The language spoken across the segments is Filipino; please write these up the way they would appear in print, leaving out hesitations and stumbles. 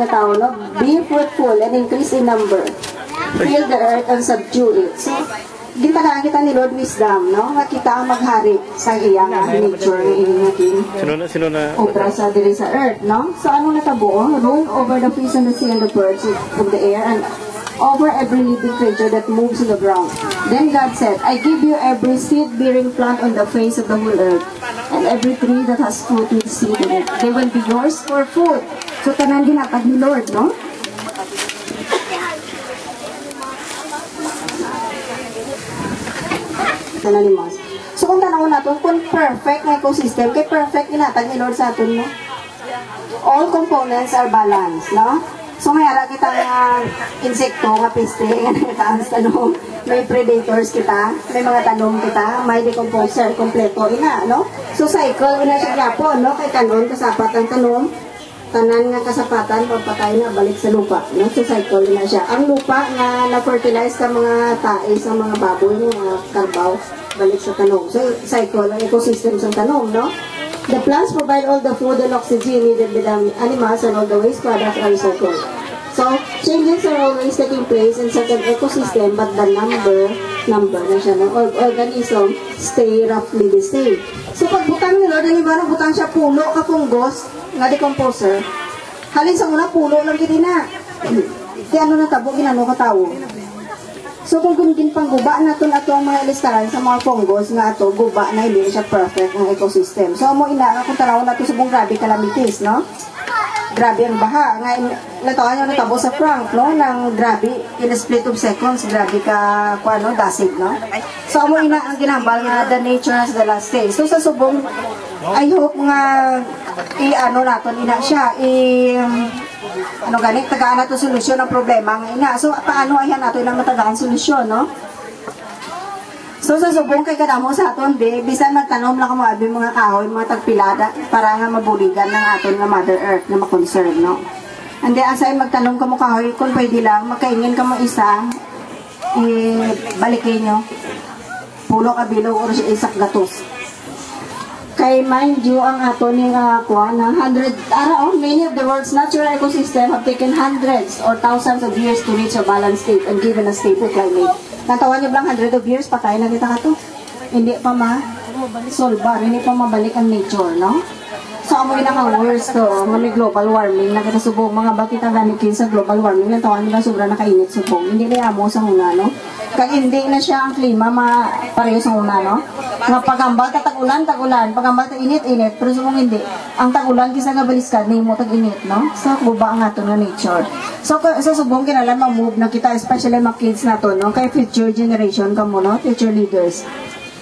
tao, no? Be fruitful and increase in number. Fill the earth and subdue it. So, gintagaan kita ni Lord wisdom, no? Makita ang maghari sa iyang nature ng iyong sino na obra sa diri sa earth, no? So, ano natabo? Rule over the fish and the sea and the birds of the air and over every living creature that moves in the ground. Then God said, I give you every seed-bearing plant on the face of the whole earth, and every tree that has fruit with seed in it. They will be yours for food. So, tanan ginatag ni Lord, no? Tanan ni Mas. So, kung tanaw natin, kung perfect na ecosystem, kay perfect ginatag ni Lord sa atin, no? All components are balanced, no? So, mayara kita nga insekto, nga piste, nga nagtaas tanong, may predators kita, may mga tanom kita, may decomposer, kompleto, ina, no? So, cycle, ina siya yapon, no? Kay kanon, kasapat ang tanom, tanan nga kasapatan, pagpatay na, balik sa lupa, no? So, cycle, ina siya. Ang lupa nga na-fertilize ka mga tae sa mga baboy, mga karbaw, balik sa tanom. So, cycle, ang ecosystem sa tanom, no? The plants provide all the food and oxygen needed by the animals and all the waste products are recycled. So, changes are always taking place in certain ecosystem, but the number na siya, no? Organism stay roughly the same. So, pag butang ni Lord, yung iba na butang siya pulo ka fungus, nga decomposer, halin sa una pulo lang gini na. Di ano na tabo, ginano ka tao. So, kung gumigin pang guba na ito ang mga ilistaran sa mga fungus nga ito, guba na hindi siya perfect ng ecosystem. So, mo ina, kung taraw na ito subong grabe calamities, no? Grabe ang baha. Nga, natawan nyo natabo sa Frank, no? Nang grabe, in a split of seconds, grabe ka, ano, dasig, no? So, mo ina, ang ginambal nga, the nature has the last day. So, sa subong, I hope nga, i-ano natin, ina siya, ano ganit, tagaan nato solusyon ng problema nga ina. So, paano ayan nato ilang matagaan solusyon, no? So, sa subong kay kadamo sa aton, bisan magtanom lang mo abi mga kahoy, mga tagpilada, para nga mabuligan ng aton nga Mother Earth na makonserve, no? And then, asay magtanom ka mo kahoy, kung pwede lang, makaingin ka mo isa, balikin nyo, pulo ka bilog, o isak gatos. Kay mind you, ang ato ni many of the world's natural ecosystem have taken hundreds or thousands of years to reach a balanced state and given a stable climate. Natawan niyo lang 100 of years, patay na kita ka to. Hindi pa ma-solvar, hindi pa mabalik ang nature, no? So, amoy naka-worst to, may global warming, nakita mga bakit ang ganikin sa global warming, natawan nila sobra nakainit subong. Hindi na amo sa una, no? Kag hindi na siya ang klima, pareho sa una, no? Nga pagambal ka tag-ulan, pagambal ka init, pero subong hindi. Ang tag-ulan kisa nga baliskan, hindi mo tag-init, no? So, buba ang ato na nature. So, sa subong kinalan, ma-move na kita, especially mga kids na to, no? Kay future generation ka mo, no? Future leaders.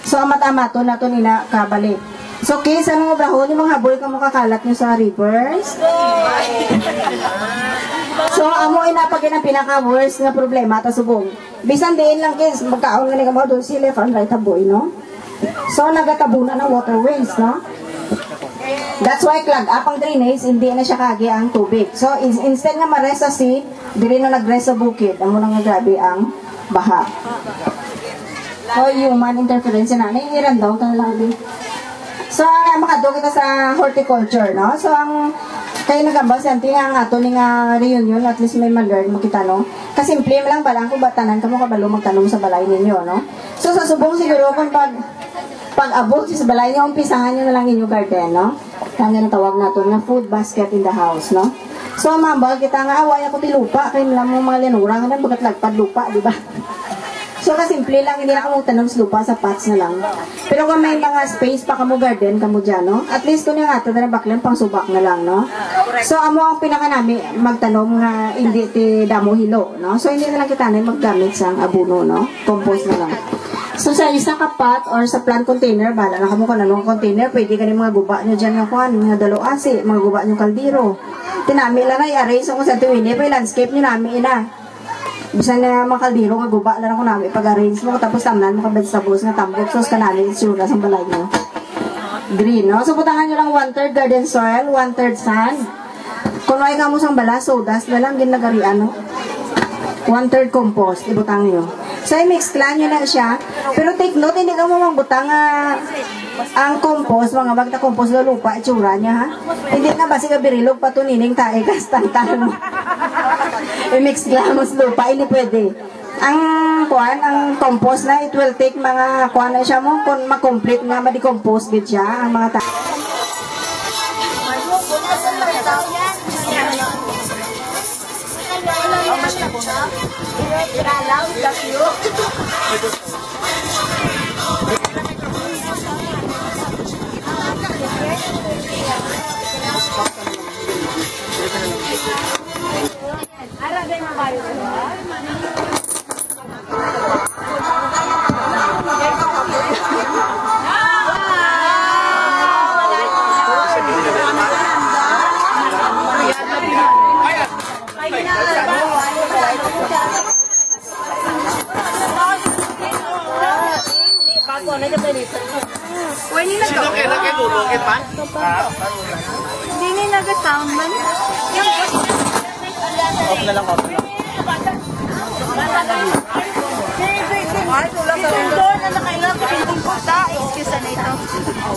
So, amat-amato na to nila kabalik. So, kids, ano mga brahon, yung mga habol ka mo kakalat nyo sa rivers? So, amo inapagin ang pinaka-worst nga problema, ta subong. Bisan din lang, kids, magkaon nga nga doon si left and right taboy, no? So, nagatabunan ng waterways, no? That's why clog up ang drainage, hindi na siya kagi ang tubig. So, instead nga ma-rest sa sea, dili na nag-rest sa bukid. Amo na nga grabe ang baha. So, human interference na, naiiran daw, talaga din. So, makado kita sa horticulture, no? So, ang kayo nagambal sa ang ato ni nga reunion, at least may man-learn mo kita, no? Kasimple lang balang kung batanan ka mo kabalo magtanong sa balay ninyo, no? So, sa subong siguro kung pag-abot sa balay niyo, umpisahan nyo na lang inyong garden, no? Kaya nga tawag nato na food basket in the house, no? So, mambal kita nga, away ako ti lupa, kayo lang mo mga linurang, ano, bagat lagpad lupa, di ba? So, kasimple lang, hindi na ka mong tanong sa lupa, sa pots na lang. Pero kung may mga space pa ka mo garden, ka mo dyan, no? At least kung yung ato na baklan, pang subak na lang, no? So, amo ang pinaka namin magtanong nga hindi ti damo hilo, no? So, hindi na lang kita na maggamit sa abuno, no? Compost na lang. So, sa isang kapat or sa plant container, bala na ka mo kung anong container, pwede ka rin mga guba nyo dyan yung kuhan, mga daloasi, mga guba nyo kaldiro. Tinami lang na i-arrange kung sa tuwini, pa landscape nyo namin ina. Bisan na mga kaldiro, nga guba lang ako namin pag-arrange mo, tapos tamnan mga vegetables nga tambok, sos ka namin itsura sa balay nyo. Green, no? So, putangan nyo lang 1/3 garden soil, 1/3 sand. Kung may nga mo sang bala, sodas na lang, ginagarian, no? 1/3 compost, ibutang nyo. So, i-mix lang nyo na siya. Pero take note, hindi ka mo magbutang Ang compost, mga magta-compost na lupa, itsura niya ha. Hindi na basi ka birilog patunining tae kastantan mo. I-mix glamos lupa, hindi pwede. Ang kuan, ang compost na, it will take mga kuan na siya mo, kung ma-complete nga, ma-decompose gid siya, ang mga tae. Hindi nag-sound man. Off na lang, off na lang. Doon na nakailang hindi ko sa excuse na ito.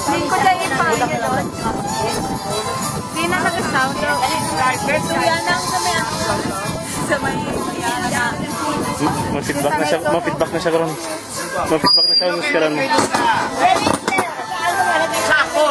Hindi ko sa ipahin doon. Hindi na nag-sound. Yan ang sa may Ma-feedback na siya, ma-feedback na siya karon. Ma-feedback na siya karon mo. Sako!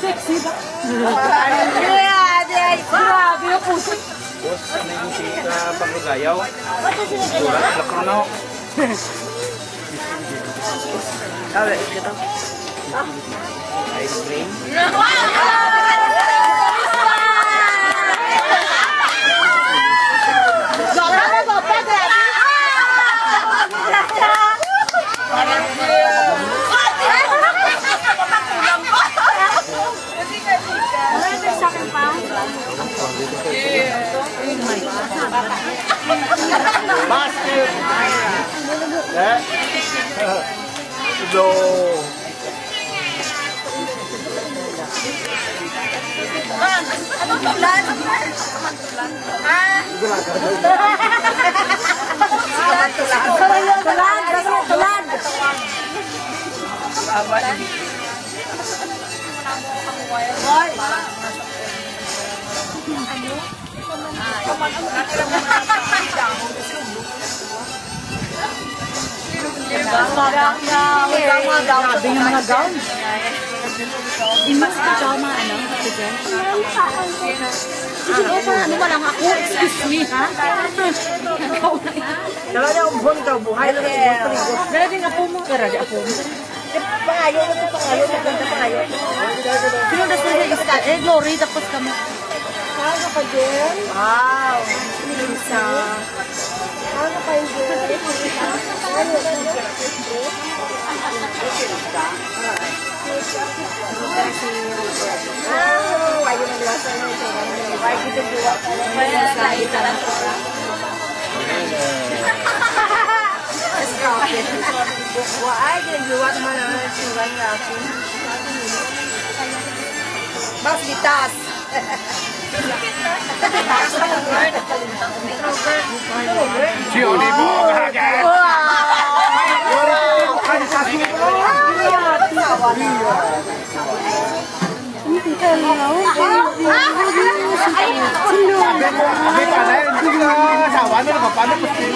Sexy ba? Grabe yung puso. Boss, ano yung si Panglugayaw? Surat, lakro na ako. Sabi, ito. Ice cream. Basket! Eh? No! Ano tulan? Tulan! Grabe yung mga gown. Imas ka pajama, ano? Ano ba lang ako? Excuse me, ha? Dala niya ang buwan ka, buhay lang sa mga Dala din ako mo. Kaya di ako mo. pangayo na ito, pangayo, maganda pangayo. Pinundas na yung isa. Eh, Glory, tapos kami. Kano ka din? Wow! Lisa. Kano ka din? Ano ka din? Ayun ang lasa na ito. Ay, dito buwa ka lang. Kaya sa ita lang. Ay, ginagawa naman ang sugan nga ako. Mas bitas. Si Olivo, kahagat! Abi pa na yun, hindi ka asawa na naman, paano pusti?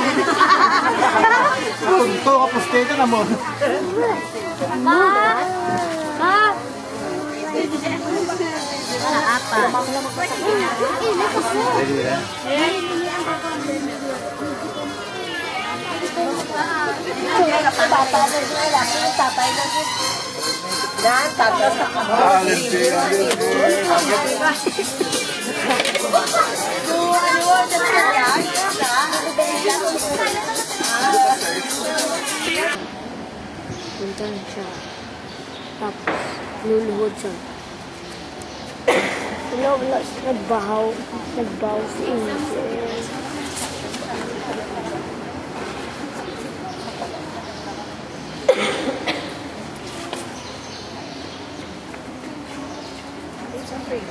Tunto ka pusti ka na mo. Punta na siya. Tapos, luluhod siya. Wala siya. Nagbahaw si Angel. It's a free